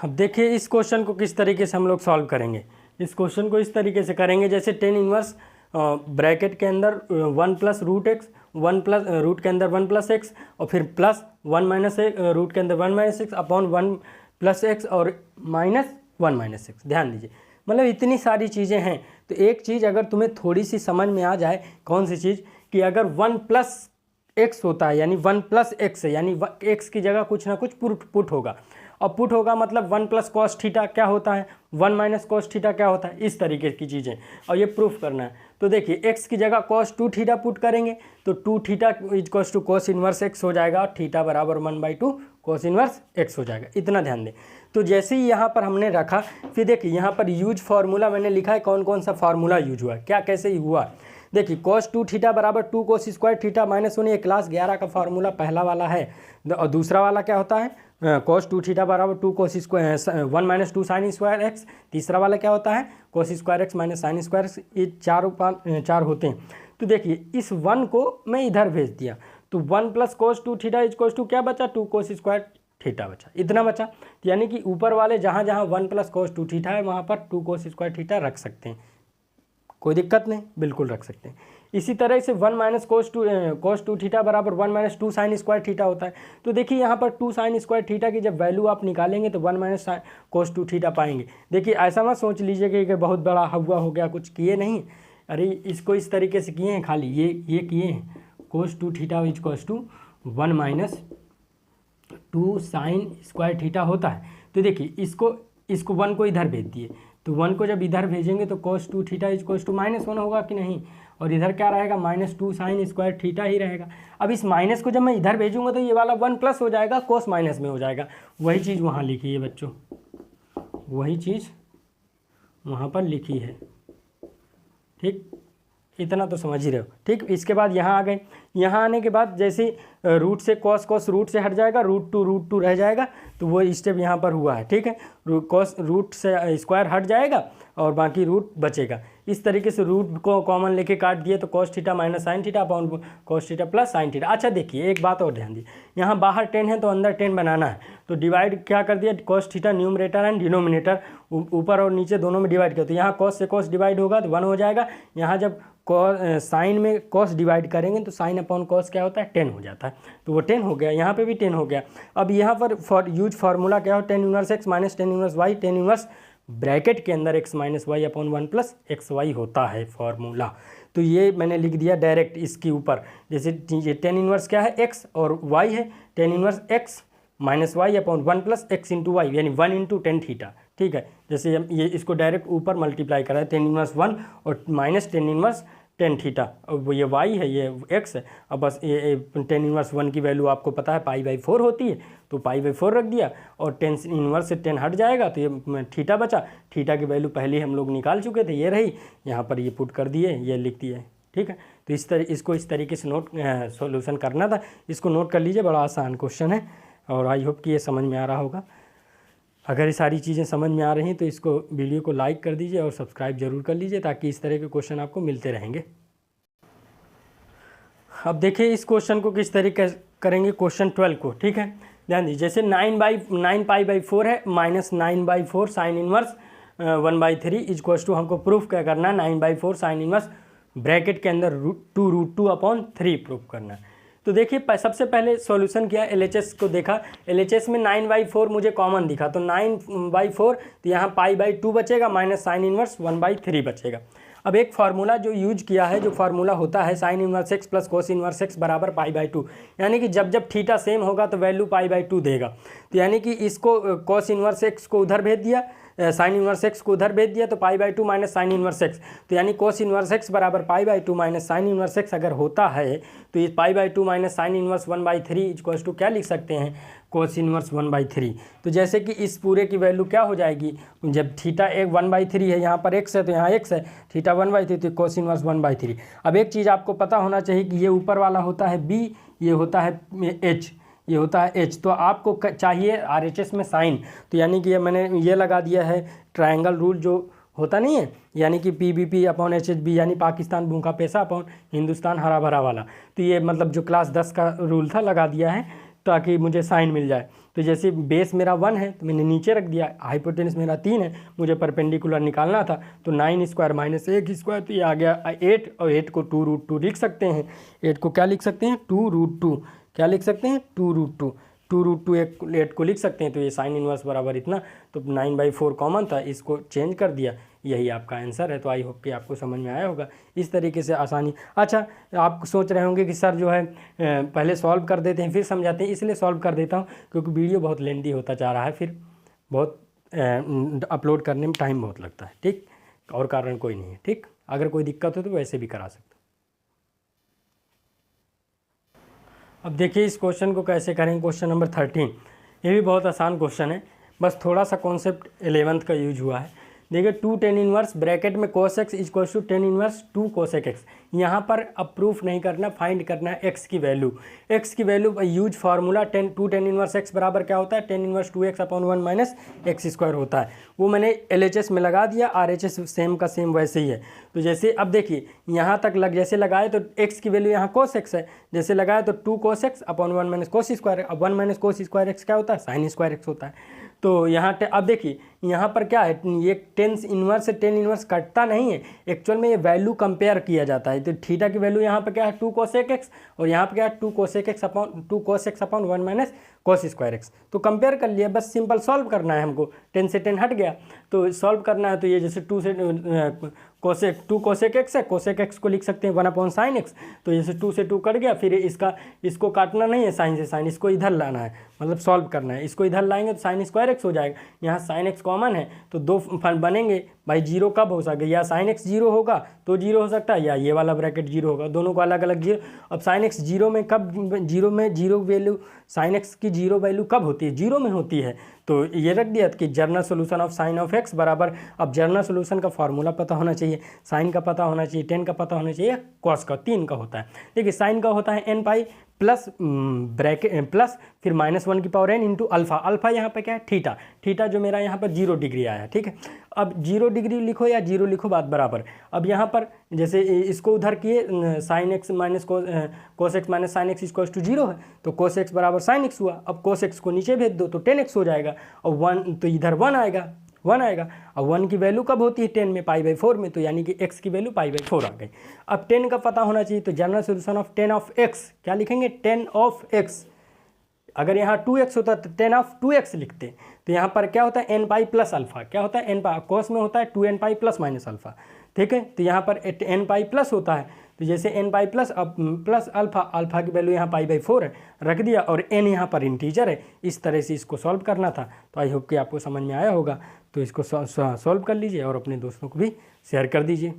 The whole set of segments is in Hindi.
अब देखिए इस क्वेश्चन को किस तरीके से हम लोग सॉल्व करेंगे। इस क्वेश्चन को इस तरीके से करेंगे जैसे टेन इनवर्स ब्रैकेट के अंदर 1 plus root x, 1 plus root के अंदर 1 प्लस एक्स और फिर प्लस 1 माइनस रूट के अंदर 1 minus x upon 1 plus x और माइनस 1 माइनस एक्स। ध्यान दीजिए, मतलब इतनी सारी चीज़ें हैं। तो एक चीज़ अगर तुम्हें थोड़ी सी समझ में आ जाए, कौन सी चीज़, कि अगर 1 प्लस एक्स होता है यानी 1 प्लस एक्स है, यानी एक्स की जगह कुछ ना कुछ पुट होगा। और पुट होगा मतलब 1 प्लस कॉस थीटा क्या होता है, 1 माइनस कॉस थीटा क्या होता है, इस तरीके की चीज़ें, और ये प्रूफ करना है। तो देखिए एक्स की जगह कॉस 2 थीटा पुट करेंगे तो 2 theta equals to cos inverse x हो जाएगा और थीटा बराबर 1/2 कॉस इनवर्स एक्स हो जाएगा। इतना ध्यान दें। तो जैसे ही यहाँ पर हमने रखा, फिर देखिए यहाँ पर यूज फार्मूला मैंने लिखा है, कौन कौन सा फार्मूला यूज हुआ, क्या कैसे हुआ। देखिए cos 2 थीटा बराबर 2 cos स्क्वायर थीटा माइनस 1, ये क्लास 11 का फार्मूला पहला वाला है। और दूसरा वाला क्या होता है, cos 2 थीटा बराबर 2 cos square 1 minus 2 sine square x. तीसरा वाला क्या होता है, cos square x minus sine square x. ये चार होते हैं। तो देखिए इस 1 को मैं इधर भेज दिया तो 1 plus cos 2 theta equals to क्या बचा, 2 cos स्क्वायर थीटा बचा, इतना बचा। तो यानी कि ऊपर वाले जहाँ जहाँ 1 प्लस cos 2 थीटा है वहाँ पर 2 cos स्क्वायर थीटा रख सकते हैं, कोई दिक्कत नहीं, बिल्कुल रख सकते हैं। इसी तरह से 1 माइनस cos 2 थीटा बराबर 1 माइनस 2 साइन स्क्वायर थीटा होता है। तो देखिए यहाँ पर 2 साइन स्क्वायर थीटा की जब वैल्यू आप निकालेंगे तो 1 माइनस cos 2 थीटा पाएंगे। देखिए ऐसा मत सोच लीजिए कि बहुत बड़ा हुआ हो गया, कुछ किए नहीं, अरे इसको इस तरीके से किए हैं, खाली ये किए हैं, cos 2 theta equals to 1 minus 2 sine square theta होता है। तो देखिए इसको 1 को इधर भेज दिए, तो 1 को जब इधर भेजेंगे तो cos 2 थीटा इक्वल्स टू -1 होगा कि नहीं, और इधर क्या रहेगा, -2 साइन स्क्वायर थीटा ही रहेगा। अब इस माइनस को जब मैं इधर भेजूंगा तो ये वाला 1 प्लस हो जाएगा, cos माइनस में हो जाएगा। वही चीज़ वहाँ लिखी है बच्चों, वही चीज़ वहाँ पर लिखी है, ठीक, इतना तो समझ ही रहे हो। ठीक, इसके बाद यहाँ आ गए। यहाँ आने के बाद जैसे रूट से cos रूट से हट जाएगा, रूट टू रह जाएगा, तो वो स्टेप यहाँ पर हुआ है। ठीक है, cos रूट से स्क्वायर हट जाएगा और बाकी रूट बचेगा। इस तरीके से रूट को कॉमन लेके काट दिए तो cos theta minus sine theta upon cos theta plus sine theta. अच्छा देखिए एक बात और ध्यान दिए, यहाँ बाहर 10 है तो अंदर 10 बनाना है, तो डिवाइड क्या कर दिया, cos theta numerator and denominator ऊपर और नीचे दोनों में डिवाइड किया, तो यहाँ cos से cos डिवाइड होगा तो 1 हो जाएगा। यहाँ जब साइन में cos डिवाइड करेंगे तो साइन अपॉन cos क्या होता है, 10 हो जाता है, तो वो 10 हो गया, यहाँ पे भी 10 हो गया। अब यहाँ पर यूज फार्मूला क्या हो, tan inverse x minus tan inverse y, tan inverse bracket के अंदर x minus y upon 1 plus x y होता है फार्मूला। तो ये मैंने लिख दिया डायरेक्ट इसके ऊपर, जैसे ये tan इनवर्स क्या है, x और y है, tan inverse x minus y upon 1 plus x into y, यानी 1 इंटू टेन थीटा। ठीक है, जैसे ये इसको डायरेक्ट ऊपर मल्टीप्लाई करा है, tan इनवर्स 1 और minus tan inverse tan theta, वो ये y है ये x है। अब बस ये tan इनवर्स 1 की वैल्यू आपको पता है π/4 होती है, तो π/4 रख दिया और tan इनवर्स से 10 हट जाएगा तो ये थीटा बचा। थीटा की वैल्यू पहले हम लोग निकाल चुके थे, ये रही, यहाँ पर ये पुट कर दिए, ये लिख दिए। ठीक है, तो इसको इस तरीके से सॉल्यूशन करना था, इसको नोट कर लीजिए, बड़ा आसान क्वेश्चन है और आई होप कि ये समझ में आ रहा होगा। अगर ये सारी चीज़ें समझ में आ रही हैं तो इसको वीडियो को लाइक कर दीजिए और सब्सक्राइब जरूर कर लीजिए ताकि इस तरह के क्वेश्चन आपको मिलते रहेंगे। अब देखिए इस क्वेश्चन को किस तरीके करेंगे, क्वेश्चन 12 को। ठीक है, ध्यान दीजिए, जैसे 9π/4 है minus 9/4 sine inverse 1/3 equals to, हमको प्रूफ क्या करना है, 9/4 साइन इनवर्स ब्रैकेट के अंदर √2 अपॉन 3 प्रूफ करना है। तो देखिए सबसे पहले सॉल्यूशन किया, LHS को देखा, LHS में 9/4 मुझे कॉमन दिखा, तो 9/4 तो यहाँ π/2 बचेगा माइनस साइन इनवर्स 1/3 बचेगा। अब एक फार्मूला जो यूज किया है, जो फार्मूला होता है sine inverse x plus cos inverse x बराबर π/2, यानी कि जब थीटा सेम होगा तो वैल्यू π/2 देगा। तो यानी कि इसको कोस इनवर्स x को उधर भेज दिया, साइन इनवर्स x को उधर भेज दिया, तो π/2 माइनस साइन इनवर्स x, तो यानी कोस इनवर्स x बराबर π/2 माइनस साइन इनवर्स x अगर होता है तो ये π/2 minus sine inverse 1/3 equals to क्या लिख सकते हैं, कोस इनवर्स 1/3। तो जैसे कि इस पूरे की वैल्यू क्या हो जाएगी, जब थीटा 1/3 है, यहाँ पर x है तो यहाँ x है, थीटा 1/3 तो कोस इनवर्स 1/3। अब एक चीज़ आपको पता होना चाहिए कि ये ऊपर वाला होता है b, ये होता है h, ये होता है h, तो आपको चाहिए RHS में साइन, तो यानी कि ये मैंने ये लगा दिया है ट्रायंगल रूल जो होता नहीं है, यानी कि PBP अपॉन HHB, यानी पाकिस्तान भूखा पैसा अपॉन हिंदुस्तान हरा भरा वाला। तो ये मतलब जो क्लास 10 का रूल था लगा दिया है, ताकि मुझे साइन मिल जाए। तो जैसे बेस मेरा 1 है तो मैंने नीचे रख दिया, हाइपोटेनस मेरा 3 है, मुझे परपेंडिकुलर निकालना था, तो 9 स्क्वायर माइनस 1 स्क्वायर, तो ये आ गया 8, और 8 को 2√2 लिख सकते हैं। 8 को क्या लिख सकते हैं, 2√2, क्या लिख सकते हैं, 2√2, 2√2 8 को लिख सकते हैं। तो ये साइन इनवर्स बराबर इतना, तो 9/4 कॉमन था, इसको चेंज कर दिया, यही आपका आंसर है। तो आई होप कि आपको समझ में आया होगा इस तरीके से आसानी। अच्छा, आप सोच रहे होंगे कि सर जो है पहले सॉल्व कर देते हैं फिर समझाते हैं, इसलिए सॉल्व कर देता हूँ क्योंकि वीडियो बहुत लेंदी होता जा रहा है, फिर बहुत अपलोड करने में टाइम बहुत लगता है, ठीक, और कारण कोई नहीं है, ठीक। अगर कोई दिक्कत हो तो वैसे भी करा सकते। अब देखिए इस क्वेश्चन को कैसे करेंगे। क्वेश्चन नंबर 13, ये भी बहुत आसान क्वेश्चन है, बस थोड़ा सा कॉन्सेप्ट 11th का यूज हुआ है। देखिए 2 tan इनवर्स ब्रैकेट में cos x equals to tan inverse 2 cosec x। यहाँ पर अब प्रूफ नहीं करना, फाइंड करना है x की वैल्यू। x की value use formula 2 tan inverse x बराबर क्या होता है, tan inverse 2x/1 minus x square होता है। वो मैंने LHS में लगा दिया, RHS सेम का सेम वैसे ही है। तो जैसे अब देखिए यहाँ तक जैसे लगाए तो x की वैल्यू यहाँ cos x है, जैसे लगाए तो 2 cos x/1 minus cos square. अब 1 माइनस cos स्क्वायर x क्या होता है, साइन स्क्वायर x होता है। तो यहाँ अब देखिए यहाँ पर क्या है, ये टेन इनवर्स से टेन इनवर्स कटता नहीं है, एक्चुअल में ये वैल्यू कंपेयर किया जाता है। तो थीटा की वैल्यू यहाँ पर क्या है 2 cosec x, और यहाँ पर क्या है 2 cos x/1 minus cos square x। तो कंपेयर कर लिया, बस सिंपल सॉल्व करना है हमको, 10 से 10 हट गया तो सॉल्व करना है। तो ये जैसे 2 cosec x है, cosec x को लिख सकते हैं 1/sin x। तो जैसे 2 से 2 कट गया, फिर इसको काटना नहीं है, साइन से साइन, इसको इधर लाना है, मतलब सॉल्व करना है। इसको इधर लाएंगे तो साइन स्क्वायर x हो जाएगा, यहाँ साइन x कॉमन है तो 2 बनेंगे भाई। जीरो कब हो सकता है, या साइन x जीरो होगा तो जीरो हो सकता है, या ये वाला ब्रैकेट जीरो होगा, दोनों को अलग अलग जीरो। अब साइन x जीरो में कब, जीरो वैल्यू, साइन x की जीरो वैल्यू कब होती है, जीरो में होती है। तो ये रख दिया कि journal solution of sine of x बराबर, अब जर्नल सोल्यूशन का फॉर्मूला पता होना चाहिए, साइन का पता होना चाहिए, टेन का पता होना चाहिए, कॉस का, 3 का होता है। देखिए साइन का होता है n pi plus bracket plus फिर -1 की power n into alpha. Alpha यहाँ पे क्या है, थीटा। थीटा जो मेरा यहाँ पर 0 डिग्री आया है, ठीक है। अब 0 डिग्री लिखो या 0 लिखो बात बराबर। अब यहाँ पर जैसे इसको उधर किए, sine x minus cos x minus sine x equals to 0 है, तो कोस एक्स बराबर साइन एक्स हुआ। अब कोस एक्स को नीचे भेज दो तो 10x हो जाएगा, और 1 तो इधर 1 आएगा, 1 आएगा। अब 1 की वैल्यू कब होती है 10 में, π/4 में, तो यानी कि x की वैल्यू π/4 आ गई। अब 10 का पता होना चाहिए, तो general solution of 10 of x क्या लिखेंगे, 10 ऑफ x। अगर यहाँ 2x होता तो 10 ऑफ 2x लिखते, तो यहाँ पर क्या होता है n पाई प्लस अल्फा, क्या होता है n पाई, कॉस में होता है 2n pi plus minus alpha, ठीक है। तो यहाँ पर n पाई प्लस होता है, तो जैसे n पाई प्लस, अब प्लस अल्फा, अल्फा की वैल्यू यहाँ π/4 है, रख दिया, और n यहाँ पर इंटीजर है। इस तरह से इसको सॉल्व करना था। तो आई होप कि आपको समझ में आया होगा। तो इसको सॉल्व कर लीजिए और अपने दोस्तों को भी शेयर कर दीजिए।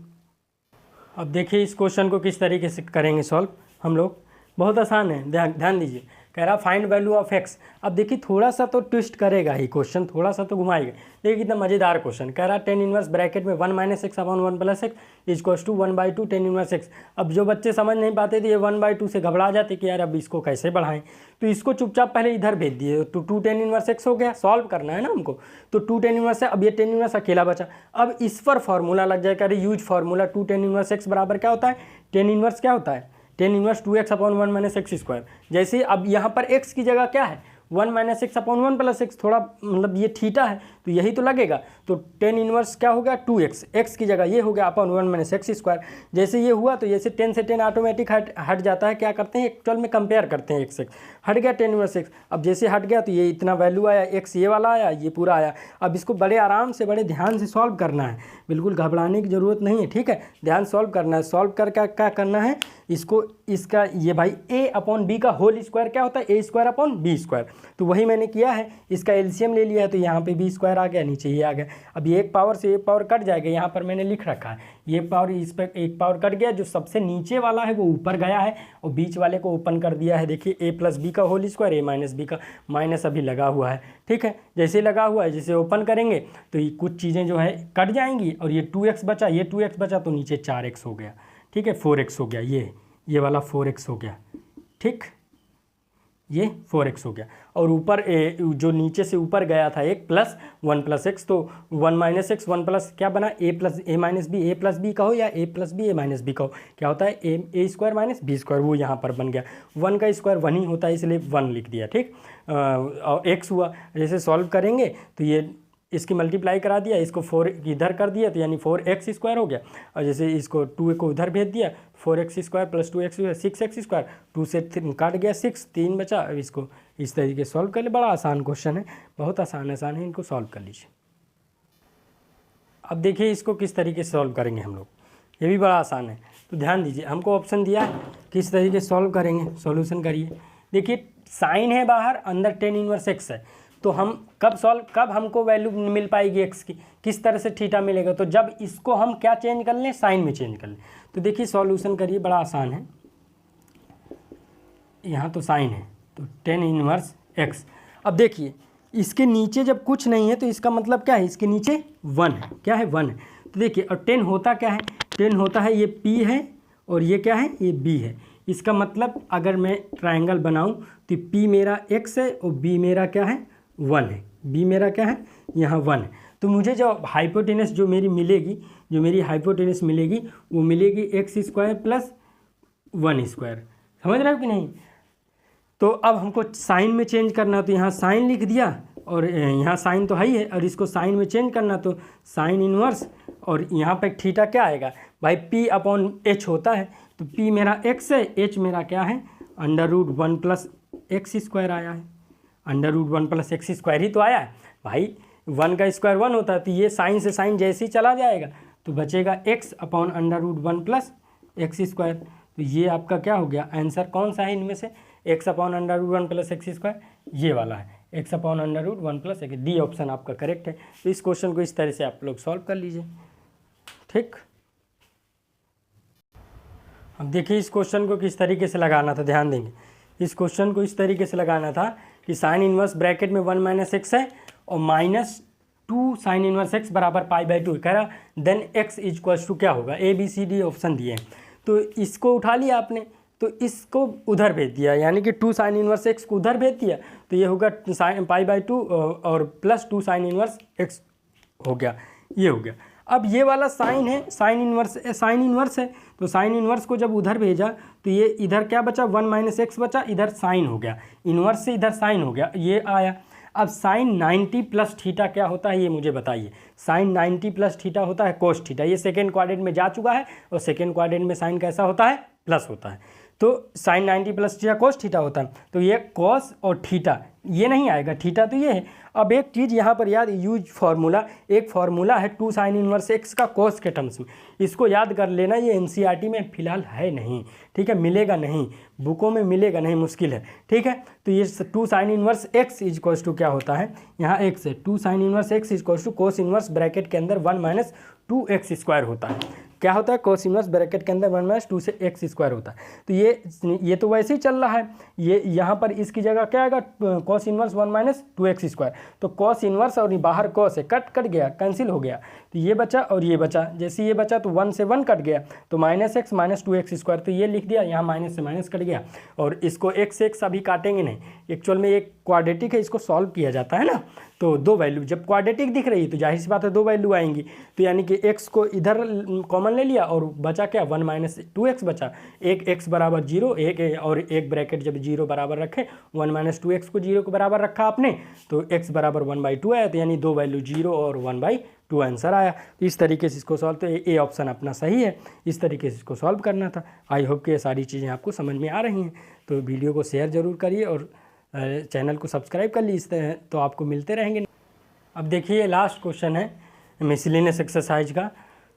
अब देखिए इस क्वेश्चन को किस तरीके से करेंगे सॉल्व हम लोग, बहुत आसान है, ध्यान दीजिए। कह रहा फाइंड वैल्यू ऑफ एक्स। अब देखिए थोड़ा सा तो ट्विस्ट करेगा ही क्वेश्चन, थोड़ा सा तो घुमाएगा। देखिए कितना मज़ेदार क्वेश्चन। कह रहा 10 इनवर्स ब्रैकेट में 1 minus x upon 1 plus x equals to 1/2 10 inverse x. अब जो बच्चे समझ नहीं पाते थे ये 1/2 से घबरा जाते कि यार अब इसको कैसे बढ़ाएं, तो इसको चुपचाप पहले इधर भेज दिए। तो 2 10 इनवर्स एक्स हो गया, सॉल्व करना है ना हमको, तो 2 10 इनवर्स है। अब ये 10 इनवर्स अकेला बचा, अब इस पर फॉर्मूला लग जाएगा। अरे यूज फार्मूला 2 10 इनवर्स एक्स बराबर क्या होता है, 10 इनवर्स क्या होता है, 10 inverse 2x upon 1 minus x square. जैसे अब यहाँ पर x की जगह क्या है 1 minus x upon 1 plus x, थोड़ा मतलब ये थीटा है तो यही तो लगेगा। तो 10 इनवर्स क्या हो गया 2x, x की जगह ये हो गया अपॉन 1 माइनस एक्स स्क्वायर। जैसे ये हुआ तो जैसे 10 से 10 ऑटोमेटिक हट जाता है, क्या करते हैं एक्चुअल में कंपेयर करते हैं x हट गया 10 इनवर्स x। अब जैसे हट गया तो ये इतना वैल्यू आया, x ये वाला आया, ये पूरा आया। अब इसको बड़े आराम से बड़े ध्यान से सॉल्व करना है, बिल्कुल घबराने की ज़रूरत नहीं है, ठीक है। ध्यान सॉल्व करना है। सॉल्व करके क्या करना है, इसको इसका ये भाई a अपॉन b का होल स्क्वायर क्या होता है a square upon b square, तो वही मैंने किया है। इसका एलसीएम ले लिया है तो यहाँ पे b स्क्वायर आ गया, नीचे ये आ गया। अब ये एक पावर से एक पावर कट जाएगा, यहाँ पर मैंने लिख रखा है ये पावर, इस पर एक पावर कट गया, जो सबसे नीचे वाला है वो ऊपर गया है और बीच वाले को ओपन कर दिया है। देखिए a प्लस बी का whole square, a minus B का, माइनस अभी लगा हुआ है, ठीक है। जैसे लगा हुआ है, जैसे ओपन करेंगे तो ये कुछ चीज़ें जो है कट जाएंगी, और ये 2x बचा, ये 2x बचा तो नीचे 4x हो गया, ठीक है, 4x हो गया, ये वाला 4x हो गया, ठीक। ये 4x हो गया, और ऊपर जो नीचे से ऊपर गया था एक प्लस 1 प्लस एक्स, तो 1 माइनस एक्स 1 प्लस क्या बना ए प्लस ए माइनस बी, ए प्लस बी कहो या ए प्लस बी ए माइनस बी कहो, क्या होता है ए स्क्वायर माइनस बी स्क्वायर, वो यहाँ पर बन गया। 1 का स्क्वायर 1 ही होता है इसलिए 1 लिख दिया, ठीक। और एक्स हुआ, जैसे सॉल्व करेंगे तो ये इसकी मल्टीप्लाई करा दिया, इसको 4 इधर कर दिया तो यानी 4x स्क्वायर हो गया, और जैसे इसको 2 को उधर भेज दिया 4x square plus 2x 6x square, 2 से काट गया 6, 3 बचा। अब इसको इस तरीके से सॉल्व कर ले, बड़ा आसान क्वेश्चन है, बहुत आसान है, इनको सॉल्व कर लीजिए। अब देखिए इसको किस तरीके से सॉल्व करेंगे हम लोग, ये भी बड़ा आसान है। तो ध्यान दीजिए, हमको ऑप्शन दिया है किस तरीके से सॉल्व करेंगे, सॉल्यूशन करिए। देखिए साइन है बाहर, अंदर टेन इनवर्स एक्स है, तो हम कब हमको वैल्यू मिल पाएगी एक्स की, किस तरह से थीटा मिलेगा, तो जब इसको हम क्या चेंज कर लें, साइन में चेंज कर लें। तो देखिए सॉल्यूशन करिए, बड़ा आसान है। यहाँ तो साइन है तो टेन इनवर्स एक्स। अब देखिए इसके नीचे जब कुछ नहीं है तो इसका मतलब क्या है, इसके नीचे 1 है, क्या है 1 है। तो देखिए और 10 होता क्या है, 10 होता है ये P है और ये क्या है, ये B है। इसका मतलब अगर मैं ट्रायंगल बनाऊं तो P मेरा x है और B मेरा क्या है 1 है, B मेरा क्या है यहाँ 1 है। तो मुझे जो हाइपोटेनस जो मेरी मिलेगी, जो मेरी हाइपोटेनस मिलेगी वो मिलेगी एक्स स्क्वायर प्लस 1 स्क्वायर। समझ रहे हो कि नहीं। तो अब हमको साइन में चेंज करना, तो यहाँ साइन लिख दिया और यहाँ साइन तो है ही है, और इसको साइन में चेंज करना तो साइन इनवर्स, और यहाँ पर थीटा क्या आएगा भाई, P अपॉन H होता है, तो P मेरा x है, H मेरा क्या है under root 1 plus x square आया है, under root 1 plus x square ही तो आया है भाई। 1 का स्क्वायर 1 होता है, तो ये साइन से साइन जैसे ही चला जाएगा तो बचेगा x upon under root 1 plus x square. तो ये आपका क्या हो गया, आंसर कौन सा है इनमें से, x upon under root 1 plus x square, ये वाला है, x upon under root 1 plus x. D option आपका करेक्ट है। तो इस क्वेश्चन को इस तरह से आप लोग सॉल्व कर लीजिए, ठीक। अब देखिए इस क्वेश्चन को किस तरीके से लगाना था, ध्यान देंगे। इस क्वेश्चन को इस तरीके से लगाना था कि साइन इनवर्स ब्रैकेट में 1 माइनस एक्स है और माइनस 2 साइन इनवर्स एक्स बराबर π/2 कह रहा, देन x इक्वल्स टू क्या होगा, A B C D option दिए हैं। तो इसको उठा लिया आपने, तो इसको उधर भेज दिया, यानी कि 2 साइन इनवर्स एक्स को उधर भेज दिया, तो ये होगा साइन π/2 और प्लस 2 साइन इनवर्स एक्स हो गया, ये हो गया। अब ये वाला साइन है, साइन इनवर्स है, तो साइन इनवर्स को जब उधर भेजा तो ये इधर क्या बचा, 1 माइनस एक्स बचा, इधर साइन हो गया, इनवर्स से इधर साइन हो गया, ये आया। अब साइन 90 प्लस थीटा क्या होता है ये मुझे बताइए। साइन 90 प्लस थीटा होता है कोस थीटा, ये सेकेंड क्वाड्रेंट में जा चुका है, और सेकेंड क्वाड्रेंट में साइन कैसा होता है, प्लस होता है। तो sine 90 plus theta cos theta होता है, तो ये कोस और थीटा ये नहीं आएगा, थीटा तो ये है। अब एक चीज़ यहाँ पर याद, यूज फार्मूला, एक फार्मूला है 2 साइन इनवर्स एक्स का कोस के टर्म्स में, इसको याद कर लेना। ये एनसीईआरटी में फिलहाल है नहीं, ठीक है, मिलेगा नहीं, बुकों में मिलेगा नहीं, मुश्किल है, ठीक है। तो ये 2 sine inverse x equals to क्या होता है, यहाँ एक्स है, 2 sine inverse x equals to cos inverse bracket के अंदर 1 माइनस 2 एक्स स्क्वायर होता है। क्या होता है, कोस इनवर्स ब्रैकेट के अंदर 1 माइनस 2 से एक्स स्क्वायर होता है। तो ये तो वैसे ही चल रहा है, ये यहाँ पर इसकी जगह क्या आएगा, cos inverse 1 minus 2 x square. तो कॉस इनवर्स और बाहर कॉस है, कट गया, कैंसिल हो गया, तो ये बचा और ये बचा। जैसे ये बचा तो 1 से 1 कट गया, तो minus x minus 2 x square, तो ये लिख दिया, यहाँ माइनस से माइनस कट गया। और इसको एक्स एक्स अभी काटेंगे नहीं, एक्चुअल में एक क्वाड्रेटिक है, इसको सॉल्व किया जाता है ना। तो 2 वैल्यू जब क्वाड्रेटिक दिख रही है तो जाहिर सी बात है 2 वैल्यू आएंगी। तो यानी कि x को इधर कॉमन ले लिया और बचा क्या, 1 माइनस 2x बचा, एक x बराबर 0, एक और एक ब्रैकेट जब 0 बराबर रखे, 1 माइनस 2x को 0 के बराबर रखा आपने, तो x बराबर 1/2 आया, तो यानी 2 वैल्यू 0 और 1/2 आंसर आया। तो इस तरीके से इसको सॉल्व, तो ए ऑप्शन अपना सही है, इस तरीके से इसको सॉल्व करना था। आई होप कि ये सारी चीज़ें आपको समझ में आ रही हैं। तो वीडियो को शेयर ज़रूर करिए और चैनल को सब्सक्राइब कर लीजिए, तो आपको मिलते रहेंगे। अब देखिए लास्ट क्वेश्चन है मिसलेनियस एक्सरसाइज का।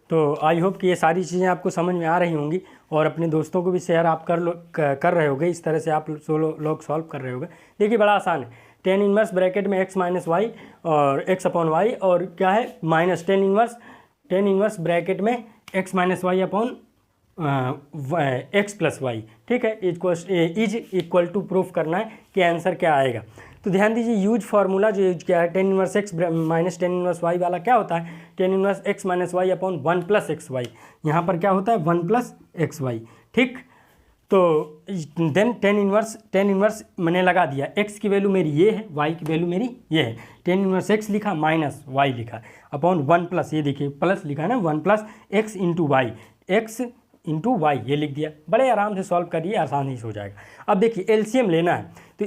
तो आई होप कि ये सारी चीज़ें आपको समझ में आ रही होंगी और अपने दोस्तों को भी शेयर आप कर रहे होंगे, इस तरह से आप लोग सॉल्व कर रहे होंगे। देखिए बड़ा आसान है, टेन इनवर्स ब्रैकेट में x माइनस वाई और x अपॉन वाई, और क्या है माइनस टेन इनवर्स ब्रैकेट में x minus y upon x plus y, ठीक है, इज इक्वल टू प्रूफ करना है कि आंसर क्या आएगा। तो ध्यान दीजिए यूज फार्मूला जो यूज किया है, tan inverse x minus tan inverse y वाला क्या होता है, tan inverse x minus y upon 1 plus x y. यहाँ पर क्या होता है 1 प्लस एक्स वाई, ठीक। तो देन टेन इनवर्स मैंने लगा दिया, x की वैल्यू मेरी ये है, y की वैल्यू मेरी ये है, टेन इनवर्स x लिखा माइनस y लिखा अपॉन 1 प्लस, ये देखिए प्लस लिखा है ना, 1 plus x into y, x into y ये लिख दिया। बड़े आराम से सॉल्व करिए, आसानी से हो जाएगा। अब देखिए एलसीएम लेना है, तो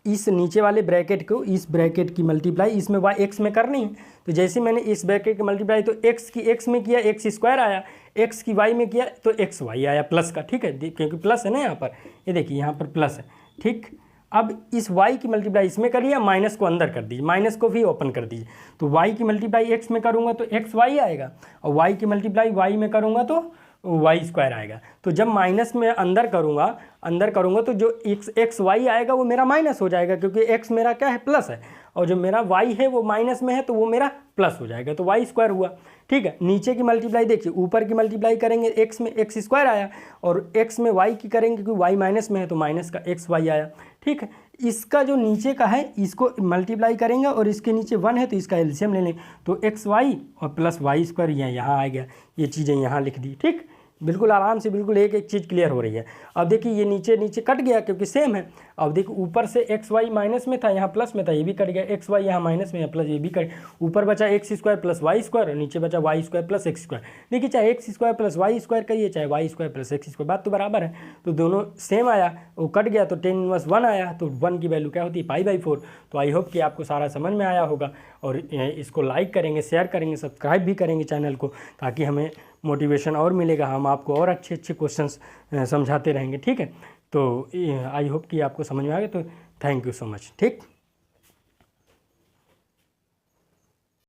इस नीचे वाले ब्रैकेट को इस ब्रैकेट की मल्टीप्लाई इसमें y x में करनी है। तो जैसे मैंने इस ब्रैकेट की मल्टीप्लाई तो x की x में किया x स्क्वायर आया, x की y में किया तो x y आया प्लस का, ठीक है, क्योंकि प्लस है ना यहाँ पर, ये देखिए यहाँ पर प्लस है, ठीक। अब इस y की मल्टीप्लाई इसमें करिए, माइनस को अंदर कर दीजिए, माइनस को भी ओपन कर दीजिए। तो y की मल्टीप्लाई x में करूँगा तो x y आएगा, और y की मल्टीप्लाई y में करूँगा तो वाई स्क्वायर आएगा। तो जब माइनस में अंदर करूँगा तो जो एक्स वाई आएगा वो मेरा माइनस हो जाएगा, क्योंकि एक्स मेरा क्या है, प्लस है, और जो मेरा वाई है वो माइनस में है, तो वो मेरा प्लस हो जाएगा, तो वाई स्क्वायर हुआ, ठीक है। नीचे की मल्टीप्लाई देखिए, ऊपर की मल्टीप्लाई करेंगे एक्स में एक्स स्क्वायर आया, और एक्स में वाई की करेंगे क्योंकि वाई माइनस में है तो माइनस का एक्स वाई आया, ठीक है। इसका जो नीचे का है इसको मल्टीप्लाई करेंगे और इसके नीचे 1 है तो इसका एलसीएम ले लें, तो एक्स वाई और प्लस वाई स्क्वायर यहाँ आ गया, ये चीज़ें यहाँ लिख दी, ठीक। बिल्कुल आराम से, बिल्कुल एक एक चीज़ क्लियर हो रही है। अब देखिए ये नीचे कट गया क्योंकि सेम है। अब देखिए ऊपर से एक्स वाई माइनस में था, यहाँ प्लस में था, ये भी कट गया, एक्स वाई यहाँ माइनस में है, प्लस ये भी कट, ऊपर बचा x square plus y square और नीचे बचा y square plus x square. देखिए चाहे x square plus y square करिए, चाहे y square plus x square, बात तो बराबर है, तो दोनों सेम आया, वो कट गया तो टेन इनवर्स 1 आया, तो 1 की वैल्यू क्या होती है, π/4। तो आई होप कि आपको सारा समझ में आया होगा, और इसको लाइक करेंगे, शेयर करेंगे, सब्सक्राइब भी करेंगे चैनल को, ताकि हमें मोटिवेशन और मिलेगा, हम आपको और अच्छे क्वेश्चंस समझाते रहेंगे, ठीक है। तो आई होप कि आपको समझ में आ गया, तो थैंक यू सो मच, ठीक।